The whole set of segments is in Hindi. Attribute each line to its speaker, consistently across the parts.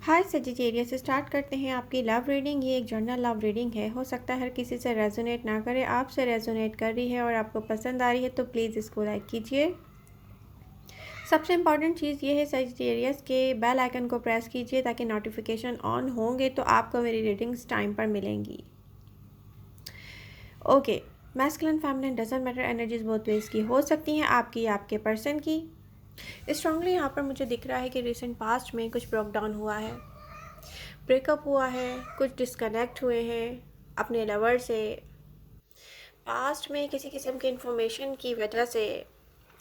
Speaker 1: हाय सजिटेरियस, स्टार्ट करते हैं आपकी लव रीडिंग। ये एक जनरल लव रीडिंग है। हो सकता है हर किसी से रेजोनेट ना करे, आपसे रेजोनेट कर रही है और आपको पसंद आ रही है, तो प्लीज़ इसको लाइक कीजिए। सबसे इम्पॉर्टेंट चीज़ ये है सजिटेरियस के बेल आइकन को प्रेस कीजिए ताकि नोटिफिकेशन ऑन होंगे तो आपको मेरी रीडिंग्स टाइम पर मिलेंगी। Okay, masculine feminine doesn't matter, energies बहुत वेज की हो सकती हैं, आपकी या आपके पर्सन की। स्ट्रांगली यहाँ पर मुझे दिख रहा है कि रिसेंट पास्ट में कुछ ब्रेक डाउन हुआ है, ब्रेकअप हुआ है, कुछ डिस्कनेक्ट हुए हैं अपने लवर से। पास्ट में किसी किस्म की इंफॉर्मेशन की वजह से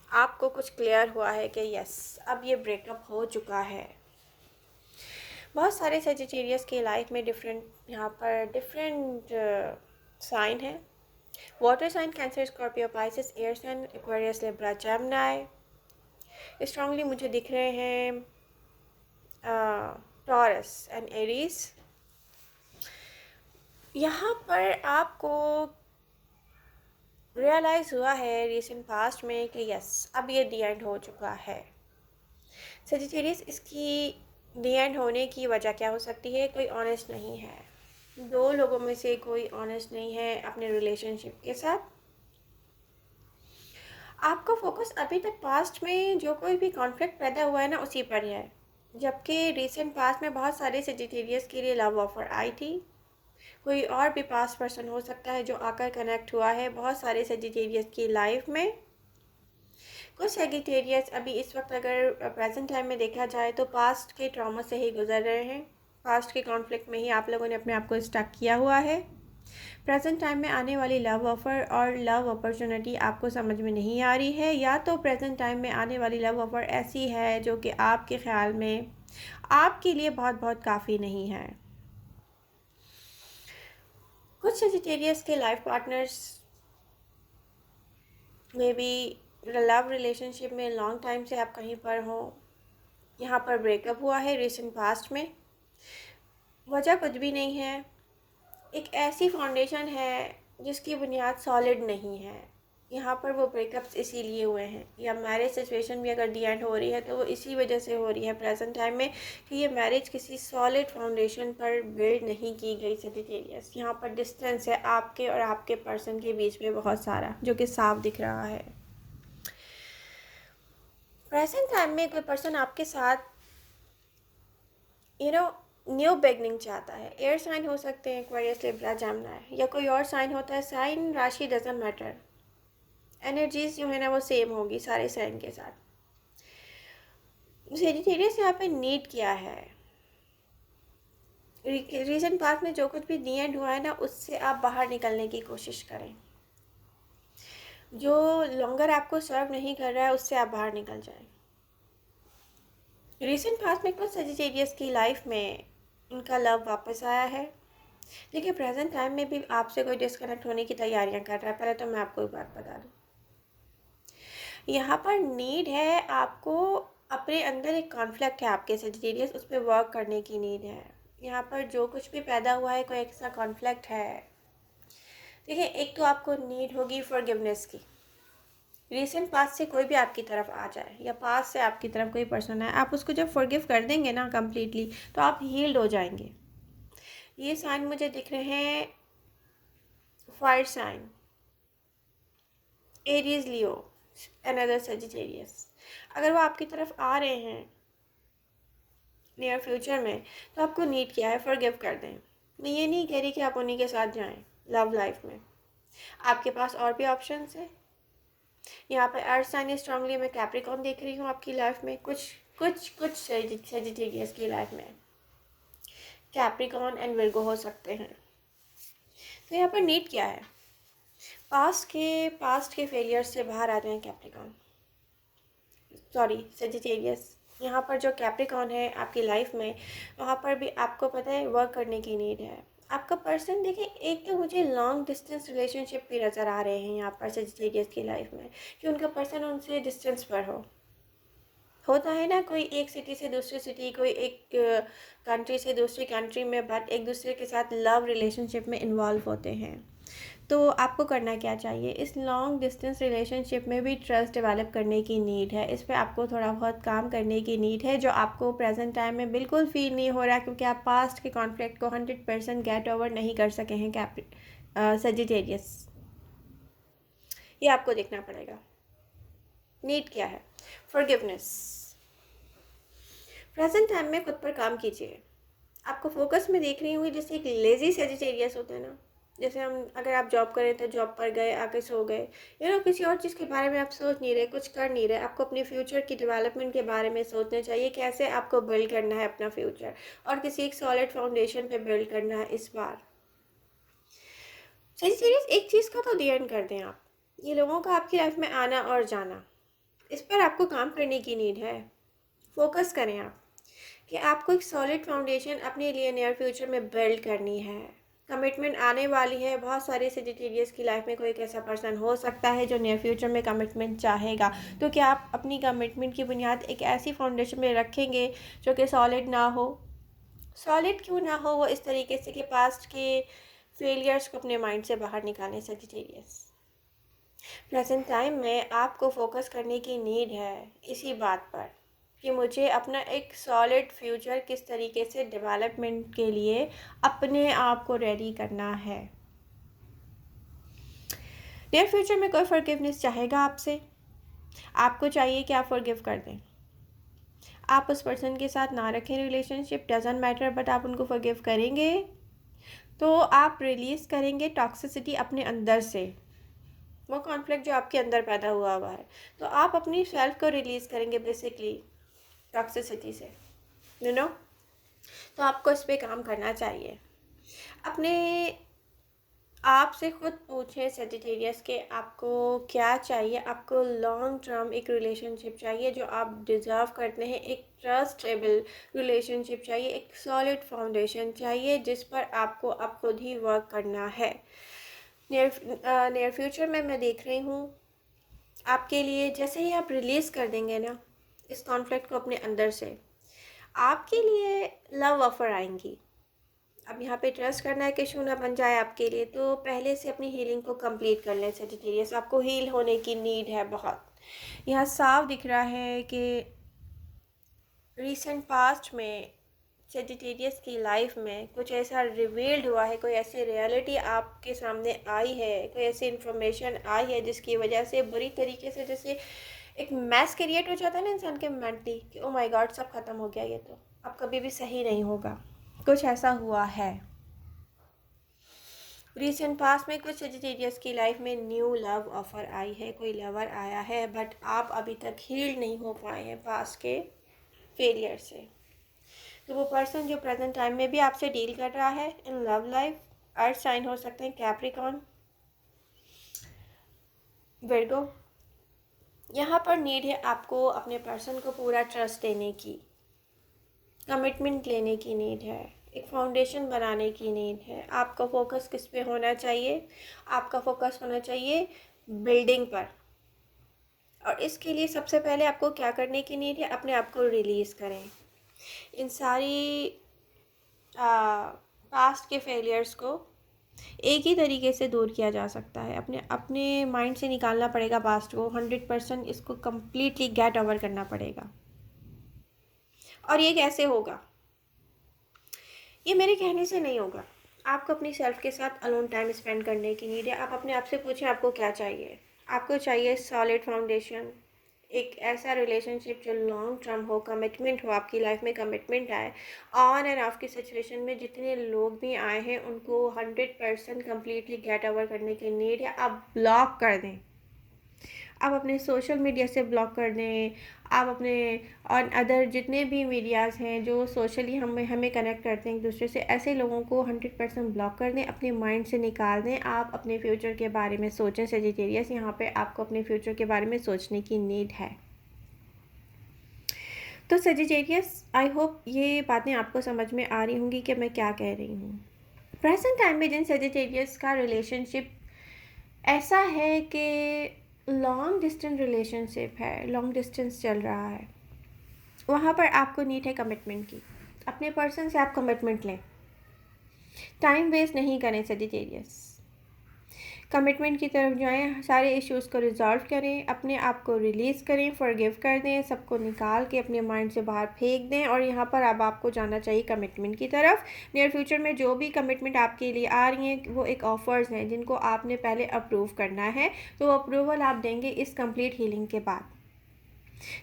Speaker 1: आपको कुछ क्लियर हुआ है कि यस, अब ये ब्रेकअप हो चुका है। बहुत सारे सेजिटेरियस की लाइफ में यहाँ पर डिफरेंट साइन है। Water sign Cancer, Scorpio, Pisces, air sign, Aquarius, Libra, Gemini. Strongly मुझे दिख रहे हैं टॉरस एंड एरीज। यहाँ पर आपको रियलाइज़ हुआ है रिसेंट पास्ट में कि यस, अब ये दी एंड हो चुका है। सजिटेरियस, इसकी दी एंड होने की वजह क्या हो सकती है? कोई ऑनेस्ट नहीं है। दो लोगों में से कोई ऑनेस्ट नहीं है अपने रिलेशनशिप के साथ। आपका फोकस अभी तक पास्ट में जो कोई भी कॉन्फ्लिक्ट पैदा हुआ है ना, उसी पर है। जबकि रिसेंट पास्ट में बहुत सारे सजिटेरियस के लिए लव ऑफर आई थी। कोई और भी पास्ट पर्सन हो सकता है जो आकर कनेक्ट हुआ है बहुत सारे सजिटेरियस की लाइफ में। कुछ सजिटेरियस अभी इस वक्त अगर प्रेजेंट टाइम में देखा जाए तो पास्ट के ट्रॉमा से ही गुजर रहे हैं। पास्ट के कॉन्फ्लिक्ट में ही आप लोगों ने अपने आप को स्टक किया हुआ है। प्रेजेंट टाइम में आने वाली लव ऑफ़र और लव अपॉर्चुनिटी आपको समझ में नहीं आ रही है, या तो प्रेजेंट टाइम में आने वाली लव ऑफ़र ऐसी है जो कि आपके ख्याल में आपके लिए बहुत बहुत काफ़ी नहीं है। कुछ सजिटेरियस के लाइफ पार्टनर्स में भी लव रिलेशनशिप में लॉन्ग टाइम से आप कहीं पर हो। यहाँ पर ब्रेकअप हुआ है रिसेंट पास्ट में। वजह कुछ भी नहीं है, एक ऐसी फाउंडेशन है जिसकी बुनियाद सॉलिड नहीं है। यहाँ पर वो ब्रेकअप्स इसीलिए हुए हैं, या मैरिज सिचुएशन भी अगर दी एंड हो रही है तो वो इसी वजह से हो रही है प्रेजेंट टाइम में कि ये मैरिज किसी सॉलिड फाउंडेशन पर बिल्ड नहीं की गई। सजिटेरियस, यहाँ पर डिस्टेंस है आपके और आपके पर्सन के बीच में बहुत सारा, जो कि साफ दिख रहा है। प्रेजेंट टाइम में कोई पर्सन आपके साथ न्यू बिगनिंग चाहता है। एयर साइन हो सकते हैं, एक्वेरियस, लिब्रा, जेमिनी, या कोई और साइन होता है। साइन राशि डजंट मैटर, एनर्जीज जो है ना वो सेम होगी सारे साइन के साथ। सेजिटेरियस यहाँ पे नीड किया है। रीसेंट पास्ट में जो कुछ भी दी एंड हुआ है ना, उससे आप बाहर निकलने की कोशिश करें। जो लॉन्गर आपको सर्व नहीं कर रहा है उससे आप बाहर निकल जाएं। रीसेंट पास्ट में कुछ सजिटेरियस की लाइफ में उनका लव वापस आया है, लेकिन प्रेजेंट टाइम में भी आपसे कोई डिस्कनेक्ट होने की तैयारियां कर रहा है। पहले तो मैं आपको एक बात बता दूं, यहाँ पर नीड है आपको, अपने अंदर एक कॉन्फ्लिक्ट है आपके सजिटेरियस, उस पर वर्क करने की नीड है। यहाँ पर जो कुछ भी पैदा हुआ है, कोई ऐसा कॉन्फ्लिक्ट है। देखिए, एक तो आपको नीड होगी फॉरगिवनेस की। रिसेंट पास्ट से कोई भी आपकी तरफ आ जाए या पास्ट से आपकी तरफ कोई पर्सन आए, आप उसको जब फॉरगिव कर देंगे ना कम्प्लीटली, तो आप हील्ड हो जाएंगे। ये साइन मुझे दिख रहे हैं फायर साइन, एरीज, लियो, अनदर सजिटेरियस। अगर वो आपकी तरफ आ रहे हैं नियर फ्यूचर में, तो आपको नीड किया है फॉरगिव कर दें। मैं ये नहीं कह रही कि आप उन्हीं के साथ जाएं लव लाइफ में, आपके पास और भी ऑप्शंस है। यहाँ पर अर्थ साइन स्ट्रांगली मैं कैप्रिकॉर्न देख रही हूँ आपकी लाइफ में। कुछ सेजिटेरियस की लाइफ में कैप्रिकॉर्न एंड विर्गो हो सकते हैं। तो यहाँ पर नीड क्या है? पास्ट के फेलियर्स से बाहर आ जाएं कैप्रिकॉर्न, सॉरी सेजिटेरियस। यहाँ पर जो कैप्रिकॉर्न है आपकी लाइफ में, वहाँ पर भी आपको पता है वर्क करने की नीड है। आपका पर्सन, देखिए, एक तो मुझे लॉन्ग डिस्टेंस रिलेशनशिप भी नज़र आ रहे हैं यहाँ पर सेजिटेरियस की लाइफ में, कि उनका पर्सन उनसे डिस्टेंस पर होता है ना, कोई एक सिटी से दूसरी सिटी, कोई एक कंट्री से दूसरी कंट्री में, बट एक दूसरे के साथ लव रिलेशनशिप में इन्वॉल्व होते हैं। तो आपको करना क्या चाहिए, इस लॉन्ग डिस्टेंस रिलेशनशिप में भी ट्रस्ट डेवलप करने की नीड है। इस पर आपको थोड़ा बहुत काम करने की नीड है, जो आपको प्रेजेंट टाइम में बिल्कुल फील नहीं हो रहा, क्योंकि आप पास्ट के कॉन्फ्लिक्ट को 100% गेट ओवर नहीं कर सके हैं सजिटेरियस। ये आपको देखना पड़ेगा। नीड क्या है? फॉरगिवनेस। प्रेजेंट टाइम में खुद पर काम कीजिए। आपको फोकस में देख रही हूँ जैसे एक लेजी सेजिटेरियस होता है ना, जैसे हम अगर आप जॉब करें तो जॉब पर गए, आके सो गए, किसी और चीज़ के बारे में आप सोच नहीं रहे, कुछ कर नहीं रहे। आपको अपने फ्यूचर की डेवलपमेंट के बारे में सोचना चाहिए, कैसे आपको बिल्ड करना है अपना फ्यूचर, और किसी एक सॉलिड फाउंडेशन पे बिल्ड करना है इस बार। सेजिटेरियस, एक चीज़ का तो ध्यान कर दें आप, ये लोगों का आपकी लाइफ में आना और जाना, इस पर आपको काम करने की नीड है। फोकस करें आप कि आपको एक सॉलिड फाउंडेशन अपने लिए नियर फ्यूचर में बिल्ड करनी है। कमिटमेंट आने वाली है। बहुत सारे सेजिटेरियस की लाइफ में कोई एक ऐसा पर्सन हो सकता है जो नियर फ्यूचर में कमिटमेंट चाहेगा। तो क्या आप अपनी कमिटमेंट की बुनियाद एक ऐसी फाउंडेशन में रखेंगे जो कि सॉलिड ना हो? सॉलिड क्यों ना हो? वो इस तरीके से कि पास्ट के फेलियर्स को अपने माइंड से बाहर निकालें। सेजिटेरियस, प्रेजेंट टाइम में आपको फोकस करने की नीड है इसी बात पर कि मुझे अपना एक सॉलिड फ्यूचर किस तरीके से डेवलपमेंट के लिए अपने आप को रेडी करना है। नियर फ्यूचर में कोई फॉरगिवनेस चाहेगा आपसे, आपको चाहिए कि आप फॉरगिव कर दें। आप उस पर्सन के साथ ना रखें रिलेशनशिप, डजंट मैटर, बट आप उनको फॉरगिव करेंगे तो आप रिलीज़ करेंगे टॉक्सिसिटी अपने अंदर से, वो कॉन्फ्लिक्ट जो आपके अंदर पैदा हुआ है। तो आप अपनी सेल्फ को रिलीज़ करेंगे बेसिकली टॉक्सिसिटी से, तो आपको इस पे काम करना चाहिए। अपने आप से खुद पूछें सेजिटेरियस के आपको क्या चाहिए। आपको लॉन्ग टर्म एक रिलेशनशिप चाहिए जो आप डिज़र्व करते हैं, एक ट्रस्टेबल रिलेशनशिप चाहिए, एक सॉलिड फाउंडेशन चाहिए जिस पर आपको अब खुद ही वर्क करना है। नियर फ्यूचर में मैं देख रही हूँ आपके लिए, जैसे ही आप रिलीज़ कर देंगे ना इस कॉन्फ्लिक्ट को अपने अंदर से, आपके लिए लव ऑफ़र आएंगी। अब यहाँ पे ट्रस्ट करना है कि इशू ना बन जाए आपके लिए, तो पहले से अपनी हीलिंग को कंप्लीट कर लें सेजिटेरियस। आपको हील होने की नीड है बहुत। यहाँ साफ दिख रहा है कि रिसेंट पास्ट में सेजिटेरियस की लाइफ में कुछ ऐसा रिवील्ड हुआ है, कोई ऐसी रियलिटी आपके सामने आई है, कोई ऐसी इन्फॉर्मेशन आई है जिसकी वजह से बुरी तरीके से जैसे एक मैस क्रिएट हो जाता है ना इंसान के मेंटली कि ओ माय गॉड सब खत्म हो गया, ये तो अब कभी भी सही नहीं होगा। कुछ ऐसा हुआ है रिसेंट पास्ट में। कुछ सेजिटेरियस की लाइफ में न्यू लव ऑफर आई है, कोई लवर आया है, बट आप अभी तक हील नहीं हो पाए हैं पास्ट के फेलियर से। तो वो पर्सन जो प्रेजेंट टाइम में भी आपसे डील कर रहा है in love life, earth sign हो सकते हैं, कैप्रिकॉर्न, विर्गो, यहाँ पर नीड है आपको अपने पर्सन को पूरा ट्रस्ट देने की, कमिटमेंट लेने की नीड है, एक फाउंडेशन बनाने की नीड है। आपका फोकस किस पे होना चाहिए? आपका फोकस होना चाहिए बिल्डिंग पर। और इसके लिए सबसे पहले आपको क्या करने की नीड है? अपने आप को रिलीज़ करें। इन सारी पास्ट के फेलियर्स को एक ही तरीके से दूर किया जा सकता है, अपने अपने माइंड से निकालना पड़ेगा पास्ट को 100%, इसको कम्प्लीटली गेट ओवर करना पड़ेगा। और ये कैसे होगा? ये मेरे कहने से नहीं होगा। आपको अपनी सेल्फ के साथ अलोन टाइम स्पेंड करने की नीड है। आप अपने आप से पूछें आपको क्या चाहिए। आपको चाहिए सॉलिड फाउंडेशन, एक ऐसा रिलेशनशिप जो लॉन्ग टर्म हो, कमिटमेंट हो, आपकी लाइफ में कमिटमेंट आए। ऑन एंड ऑफ की सिचुएशन में जितने लोग भी आए हैं उनको 100% कम्प्लीटली गेट ओवर करने की नीड है। आप ब्लॉक कर दें, आप अपने सोशल मीडिया से ब्लॉक कर दें, आप अपने और अदर जितने भी मीडियाज़ हैं जो सोशली हमें कनेक्ट करते हैं एक दूसरे से, ऐसे लोगों को 100% ब्लॉक कर दें, अपने माइंड से निकाल दें। आप अपने फ्यूचर के बारे में सोचें सेजिटेरियस, यहाँ पे आपको अपने फ्यूचर के बारे में सोचने की नीड है। तो सेजिटेरियस, आई होप ये बातें आपको समझ में आ रही होंगी कि मैं क्या कह रही हूँ। प्रेजेंट टाइम में जिन सेजिटेरियस का रिलेशनशिप ऐसा है कि लॉन्ग डिस्टेंस रिलेशनशिप है, लॉन्ग डिस्टेंस चल रहा है, वहाँ पर आपको नीड है कमिटमेंट की। अपने पर्सन से आप कमिटमेंट लें, टाइम वेस्ट नहीं करें सेजिटेरियस। कमिटमेंट की तरफ जाएं, सारे इश्यूज़ को रिजॉल्व करें, अपने आप को रिलीज़ करें, फॉरगिव कर दें, सबको निकाल के अपने माइंड से बाहर फेंक दें। और यहाँ पर अब आपको जाना चाहिए कमिटमेंट की तरफ। नियर फ्यूचर में जो भी कमिटमेंट आपके लिए आ रही हैं वो एक ऑफ़र्स हैं जिनको आपने पहले अप्रूव करना है, तो अप्रूवल आप देंगे इस कंप्लीट हीलिंग के बाद।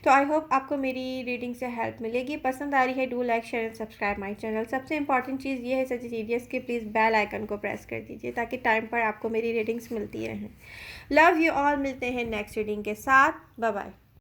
Speaker 1: तो आई होप आपको मेरी रीडिंग से हेल्प मिलेगी। पसंद आ रही है do like share and subscribe my channel. सबसे इंपॉर्टेंट चीज़ ये है सजिटेरियस कि प्लीज़ बेल आइकन को प्रेस कर दीजिए ताकि टाइम पर आपको मेरी रीडिंग्स मिलती रहें। लव यू ऑल, मिलते हैं नेक्स्ट रीडिंग के साथ। Bye bye.